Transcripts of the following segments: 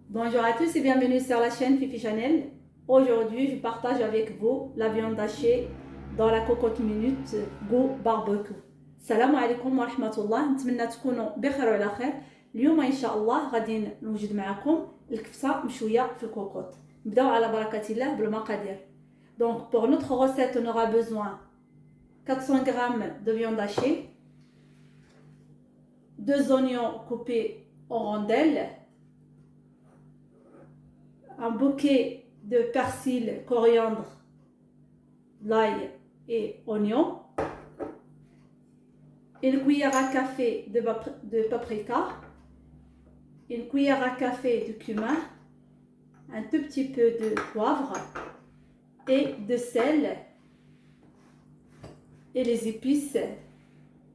Bonjour à tous et bienvenue sur la chaîne Fifi Chanel. Aujourd'hui, je partage avec vous la viande hachée dans la cocotte minute goût barbecue. السلام عليكم ورحمة الله، نتمنى تكونوا بخير وعلى خير. اليوم إن شاء الله غادي نوجد معكم الكفتة مشوية في الكوكوط. نبداو على بركة الله بالمقادير. Donc pour notre recette, on aura besoin 400 g de viande hachée, 2 oignons coupés en rondelles, un bouquet de persil, coriandre, l'ail et oignon, une cuillère à café de paprika, une cuillère à café de cumin, un tout petit peu de poivre et de sel et les épices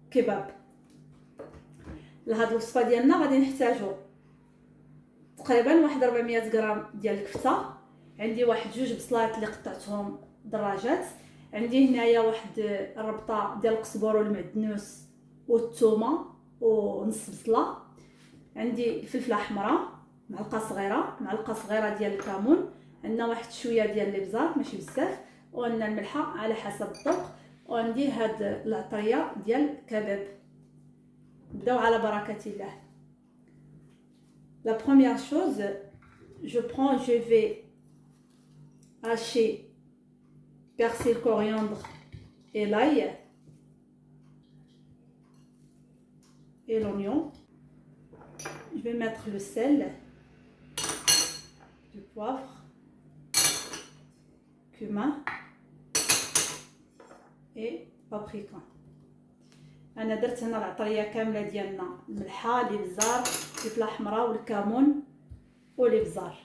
kebab. لهاد الوصفه ديالنا غادي نحتاجو تقريبا واحد 400 غرام ديال الكفته، عندي واحد 2 بصلات اللي قطعتهم دراجات، عندي هنايا واحد الربطه ديال القزبر والمعدنوس والثومه ونص بصله، عندي الفلفله حمراء معلقه صغيره ديال الكمون، عندنا واحد شويه ديال الابزار ماشي بزاف، وعندنا الملحه على حسب الذوق، وعندي هاد العطريه ديال الكباب. نبداو على بركه الله. La première chose, je vais hacher persil, coriandre et l'ail et l'oignon. Je vais mettre le sel, du poivre, cumin et paprika. انا درت هنا العطريه كامله ديالنا، الملحه، الابزار، الفلفله الحمراء والكمون والابزار.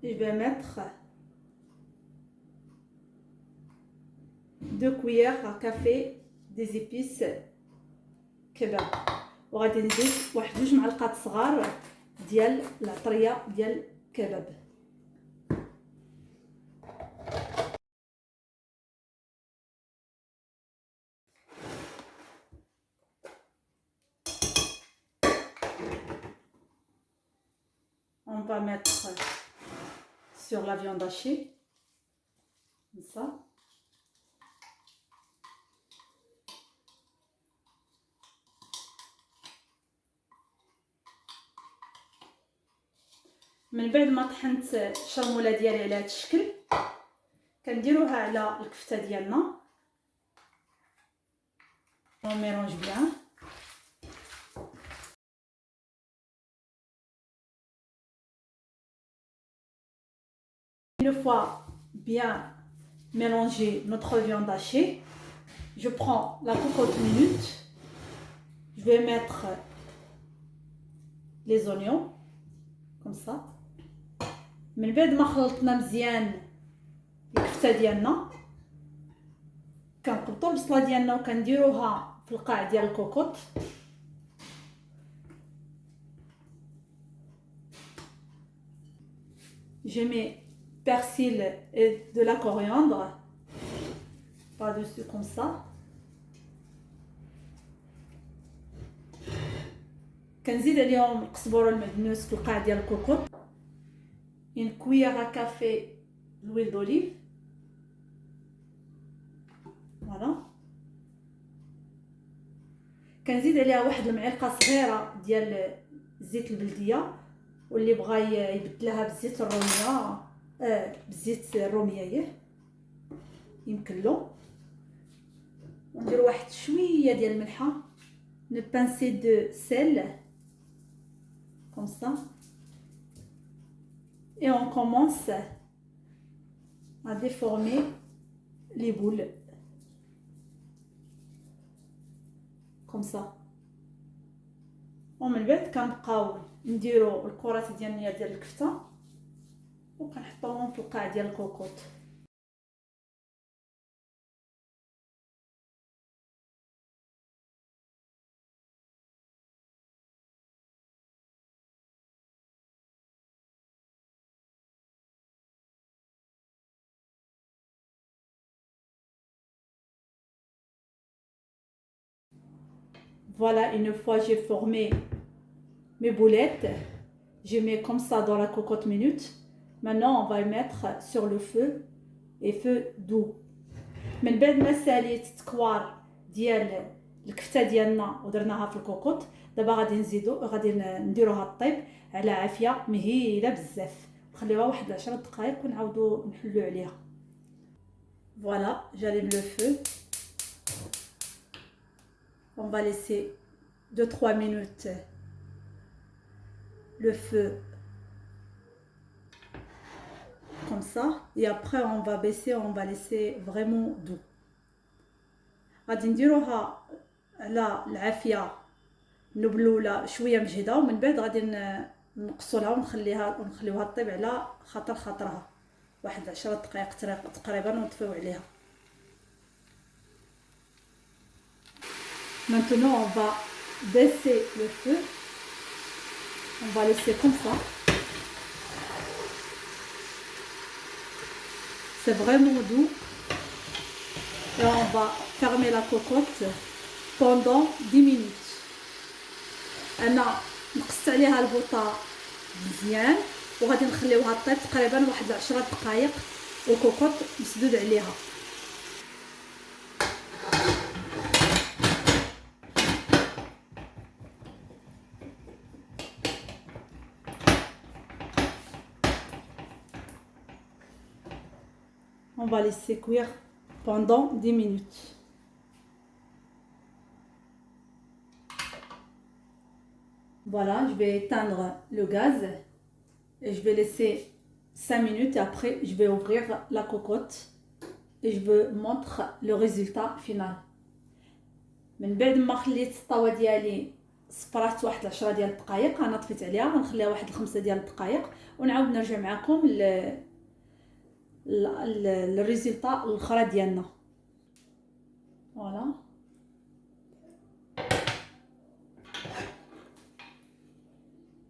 Je vais mettre 2 cuillères à café des épices kebab، وغادي نزيد واحد 2 معلقات صغار ديال العطريه ديال الكباب. On va mettre sur la viande hachée, comme ça. من بعد ما طحنت الشرموله ديالي على هذا الشكل، كنديروها على الكفته ديالنا. On mélange bien. Une fois bien mélangé notre viande hachée, je prends la cocotte minute, je vais mettre les oignons comme ça. من بعد ما خلطنا مزيان الكفته ديالنا، كنقبطوا البصله ديالنا وكنديروها في القاع ديال الكوكوط. Je mets persil et de la coriandre par-dessus comme ça. كنزيد عليهم القزبر والمعدنوس في القاع ديال الكوكوط. Une cuillère à café d'huile d'olive. Voilà. كنزيد عليها واحد المعلقه صغيره ديال زيت البلديه، واللي بغى يبدلها بزيت الروميه بزيت الروميه يمكن له. وندير واحد شويه ديال الملحه، une pincée de sel comme ça, et on commence à déformer les boules comme ça. ومن بعد كنبقاو نديرو الكرات ديالنا ديال الكفته وكنحطوهم في القاع ديال الكوكوط. Voilà, une fois j'ai formé mes boulettes, je mets comme ça dans la cocotte minute. Maintenant on va les mettre sur le feu et feu doux. من بعد ما ساليت التكوار ديال الكفته ديالنا ودرناها في الكوكوط، دابا غادي نديروها طيب على عافيه مهيله بزاف، نخليوها واحد 10 دقائق ونعاودو نحلو عليها. Voilà, j'allume le feu. On va laisser 2-3 minutes le feu comme ça, et après on va baisser, on va laisser vraiment doux. غادي نديروها على العافيه نبلوله شويه مجهده، ومن بعد غادي نقصوا لها ونخليوها طيب على خاطرها واحد 10 دقائق تقريبا ونطفيو عليها. Maintenant on va baisser le feu, on va laisser comme ça. C'est vraiment doux. Et on va fermer la cocotte pendant 10 minutes. انا نقصت عليها البوطه مزيان وغادي نخليوها طيب تقريبا واحد 10 دقائق والكوكوط مسدود عليها. On va laisser cuire pendant 10 minutes. Voilà, je vais éteindre le gaz et je vais laisser 5 minutes et après je vais ouvrir la cocotte et je vous montre le résultat final. من بعد ما خليت الطاوه ديالي صفرات واحد 10 ديال الدقائق، انا طفيت عليها غنخليها واحد 5 ديال الدقائق ونعاود نرجع معكم الريزلطه الاخرى ديالنا. فوالا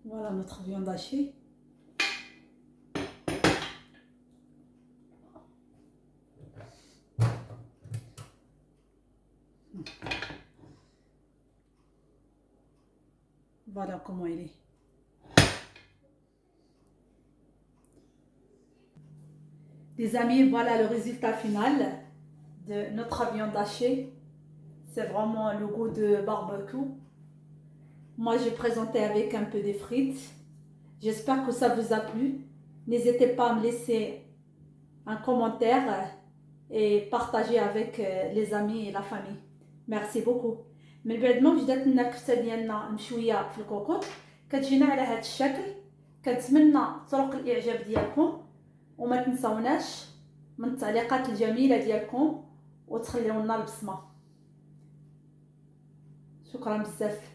voilà notre viande hachée. Voilà comment il est. Les amis, voilà le résultat final de notre viande hachée. C'est vraiment le goût de barbecue. Moi, j'ai présenté avec un peu de frites. J'espère que ça vous a plu. N'hésitez pas à me laisser un commentaire et partager avec les amis et la famille. Merci beaucoup. من بعد ما وجدت لنا الكفته ديالنا مشويه في الكوكوط كتجينا على هذا الشكل. كنتمنى طرق الاعجاب ديالكم وما تنساوناش من التعليقات الجميله ديالكم وتخليونا البصمه. شكرا بزاف.